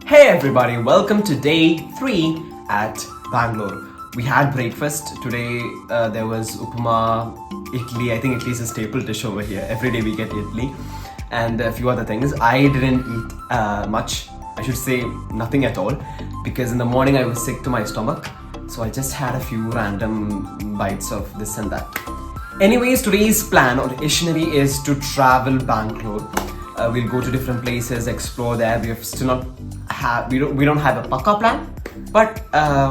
Hey everybody, welcome to day 3 at Bangalore. We had breakfast. Today there was upama, idli. I think idli is a staple dish over here. Every day we get idli and a few other things. I didn't eat much. I should say nothing at all because in the morning I was sick to my stomach. So I just had a few random bites of this and that. Anyways, today's plan or itinerary is to travel Bangalore. We'll go to different places, explore there. We have still not have we don't have a pakka plan, but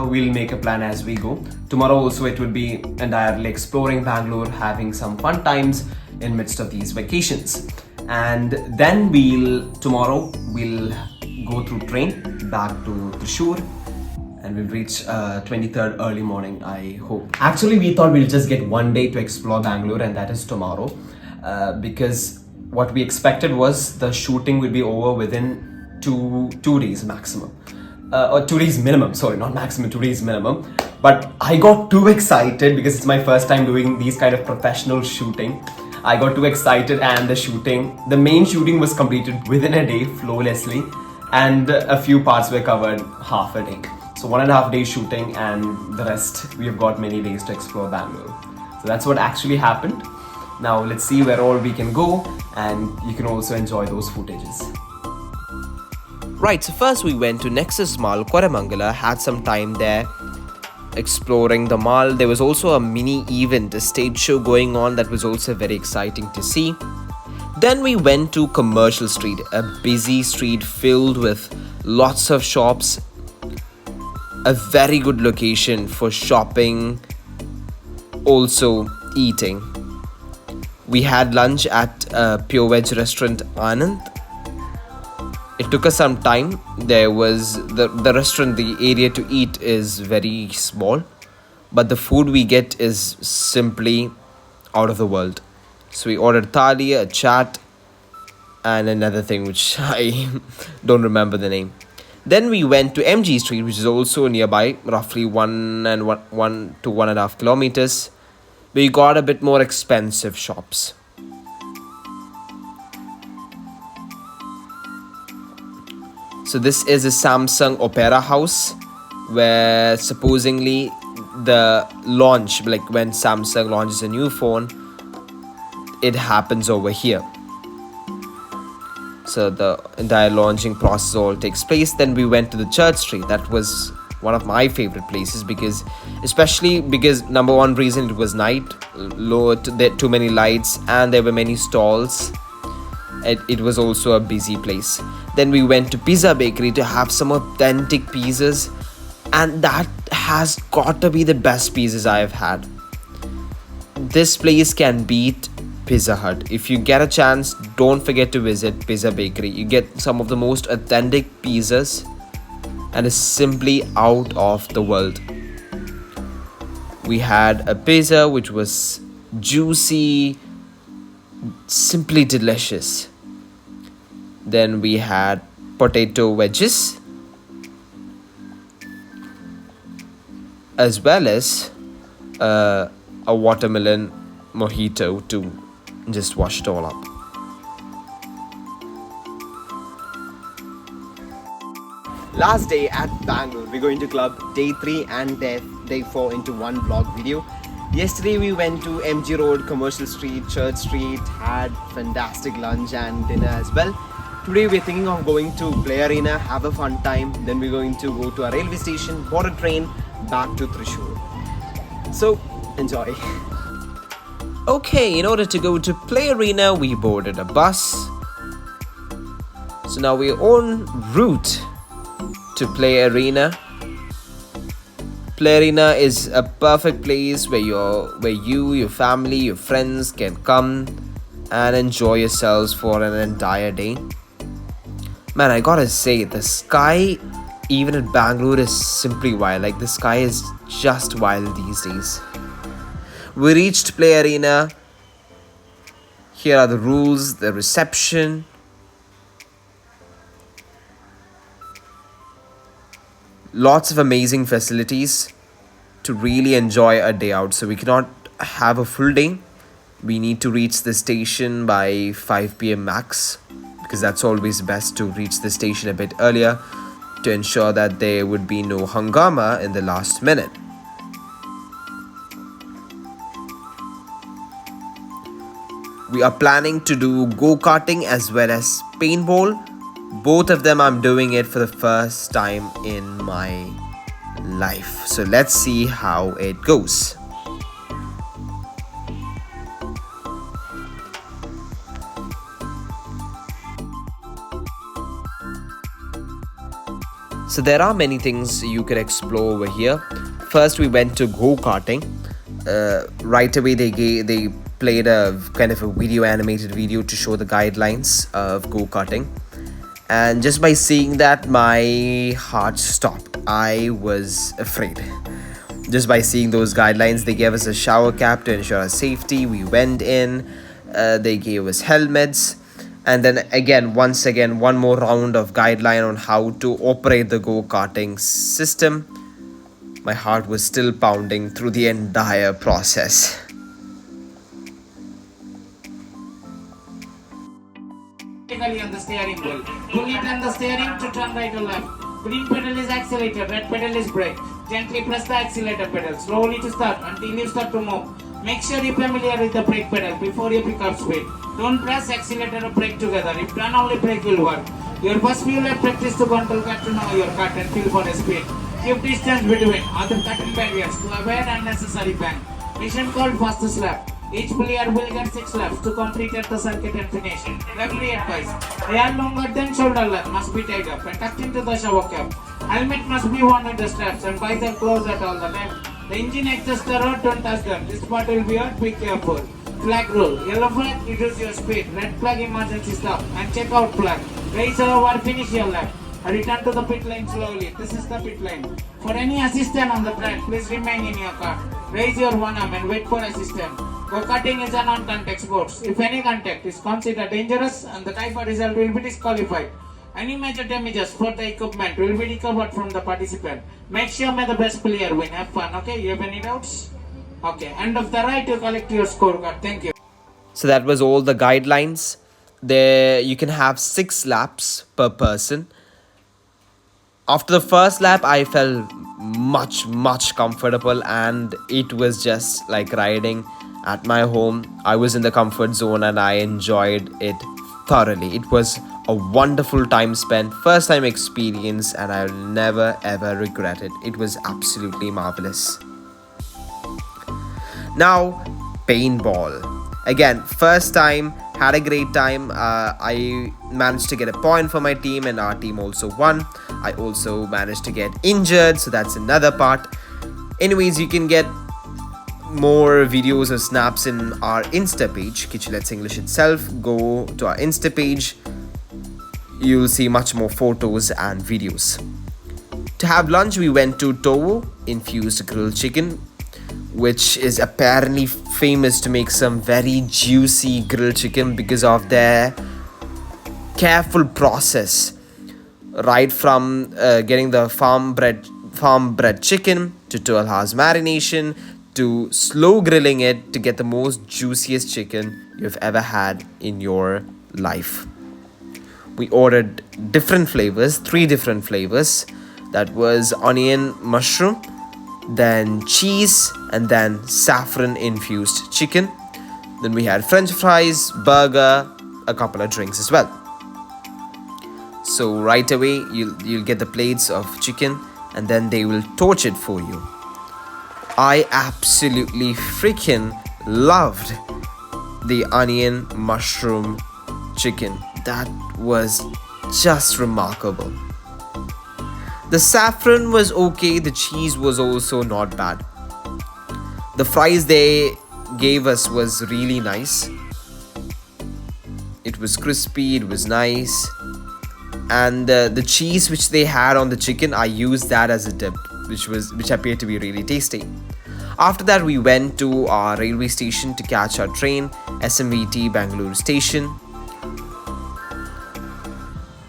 we'll make a plan as we go. Tomorrow also it would be entirely exploring Bangalore, having some fun times in midst of these vacations. And then tomorrow we'll go through train back to Thrissur and we'll reach 23rd early morning, I hope. Actually, we thought we'll just get one day to explore Bangalore, and that is tomorrow, because what we expected was the shooting will be over within two days maximum, or 2 days minimum. Sorry, not maximum, 2 days minimum. But I got too excited because it's my first time doing these kind of professional shooting. I got too excited, and the main shooting was completed within a day flawlessly, and a few parts were covered half a day. So 1.5 days shooting, and the rest we have got many days to explore Bangalore. So that's what actually happened. Now let's see where all we can go, and you can also enjoy those footages. Right, so first we went to Nexus Mall, Koramangala, had some time there exploring the mall. There was also a mini event, a stage show going on that was also very exciting to see. Then we went to Commercial Street, a busy street filled with lots of shops, a very good location for shopping, also eating. We had lunch at a pure veg restaurant, Anand. It took us some time. There was the restaurant, the area to eat is very small, but the food we get is simply out of the world. So we ordered thali, a chaat, and another thing which I don't remember the name. Then we went to MG Street, which is also nearby, roughly 1 to 1.5 kilometers. We got a bit more expensive shops. So this is a Samsung Opera House, where supposedly the launch, like when Samsung launches a new phone, it happens over here. So the entire launching process all takes place. Then we went to the Church Street. That was one of my favorite places especially because number one reason, it was night, there too many lights, and there were many stalls. It was also a busy place. Then we went to Pizza Bakery to have some authentic pizzas, and that has got to be the best pizzas I have had. This place can beat Pizza Hut. If you get a chance, don't forget to visit Pizza Bakery. You get some of the most authentic pizzas, and it's simply out of the world. We had a pizza which was juicy, simply delicious. Then we had potato wedges, as well as a watermelon mojito to just wash it all up. Last day at Bangalore. We're going to club day 3 and day 4 into one vlog video. Yesterday we went to MG Road, Commercial Street, Church Street, had fantastic lunch and dinner as well. Today we're thinking of going to Play Arena, have a fun time. Then we're going to go to a railway station, board a train, back to Thrissur. So, enjoy. Okay, in order to go to Play Arena, we boarded a bus. So now we're en route to Play Arena. Play Arena is a perfect place where you, your family, your friends can come and enjoy yourselves for an entire day. Man, I gotta say, the sky even at Bangalore is simply wild. Like, the sky is just wild these days. We reached Play Arena. Here are the rules, the reception. Lots of amazing facilities to really enjoy a day out. So we cannot have a full day. We need to reach the station by 5 p.m. max, because that's always best to reach the station a bit earlier. to ensure that there would be no hangama in the last minute. We are planning to do go-karting as well as paintball. Both of them I'm doing it for the first time in my life. So let's see how it goes. So there are many things you could explore over here. First, we went to go-karting. Right away, they played a kind of a animated video to show the guidelines of go-karting. And just by seeing that, my heart stopped. I was afraid. Just by seeing those guidelines, they gave us a shower cap to ensure our safety. We went in. They gave us helmets. And then once again, one more round of guideline on how to operate the go-karting system. My heart was still pounding through the entire process. On the steering wheel. Pull it on the steering to turn right or left. Green pedal is accelerator, red pedal is brake. Gently press the accelerator pedal, slowly to start until you start to move. Make sure you're familiar with the brake pedal before you pick up speed. Don't press accelerator or brake together. If done, only brake will work. Your first few lap practice to control cut to know your cut and feel for a speed. Keep distance between other cutting barriers to avoid unnecessary bang. Mission called fastest lap. Each player will get 6 laps to complete the circuit and finish. Referee advice: hair longer than shoulder length must be tied up and tucked into the shower cap. Helmet must be worn with the straps and visor closed at all the time. The engine exits the road, don't touch them. This part will be hurt, be careful. Flag rule: yellow flag, reduce your speed. Red flag, emergency stop. And check out flag. Race over, finish your lap. Return to the pit lane slowly. This is the pit lane. For any assistance on the track, please remain in your car. Raise your one arm and wait for assistance. Go-karting is a non-contact sport. If any contact is considered dangerous and the tie for result will be disqualified. Any major damages for the equipment will be recovered from the participant. Make sure may the best player win. Have fun, okay? You have any doubts? Okay, end of the ride to collect your scorecard. Thank you. So that was all the guidelines. There you can have 6 laps per person. After the first lap, I felt much comfortable, and it was just like riding at my home. I was in the comfort zone and I enjoyed it thoroughly. It was a wonderful time spent, first time experience, and I'll never ever regret it. It was absolutely marvelous. Now, paintball. Again, first time, had a great time. I managed to get a point for my team and our team also won. I also managed to get injured, so that's another part. Anyways, you can get more videos or snaps in our Insta page, Kitchenette's English itself. Go to our Insta page. You'll see much more photos and videos. To have lunch, we went to Towo Infused Grilled Chicken, which is apparently famous to make some very juicy grilled chicken because of their careful process. Right from getting the farm bred chicken to 12 hours marination to slow grilling it to get the most juiciest chicken you've ever had in your life. We ordered different flavors, 3 different flavors. That was onion mushroom, then cheese, and then saffron infused chicken. Then we had french fries, burger, a couple of drinks as well. So right away you'll get the plates of chicken and then they will torch it for you. I absolutely freaking loved the onion mushroom chicken. That was just remarkable. The saffron was okay, the cheese was also not bad. The fries they gave us was really nice. It was crispy, it was nice. And the cheese which they had on the chicken, I used that as a dip, which appeared to be really tasty. After that, we went to our railway station to catch our train, SMVT Bangalore station.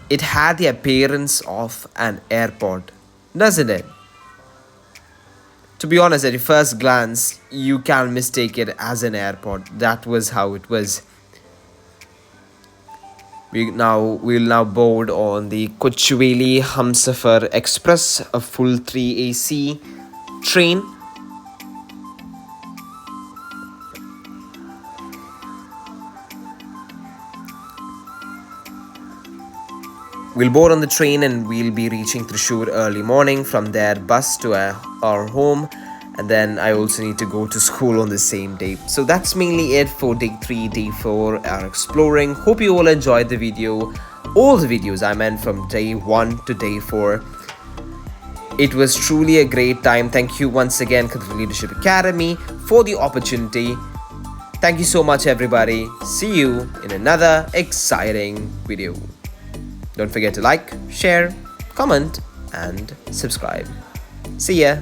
It had the appearance of an airport, doesn't it? To be honest, at first glance, you can mistake it as an airport. That was how it was. We'll now board on the Kochuveli Humsafar Express, a full 3 AC train. We'll board on the train and we'll be reaching Thrissur early morning. From there, bus to our home, and then I also need to go to school on the same day. So that's mainly it for day 3, day 4, our exploring. Hope you all enjoyed the video. All the videos I meant from day 1 to day 4. It was truly a great time. Thank you once again, Khatri Leadership Academy, for the opportunity. Thank you so much, everybody. See you in another exciting video. Don't forget to like, share, comment, and subscribe. See ya.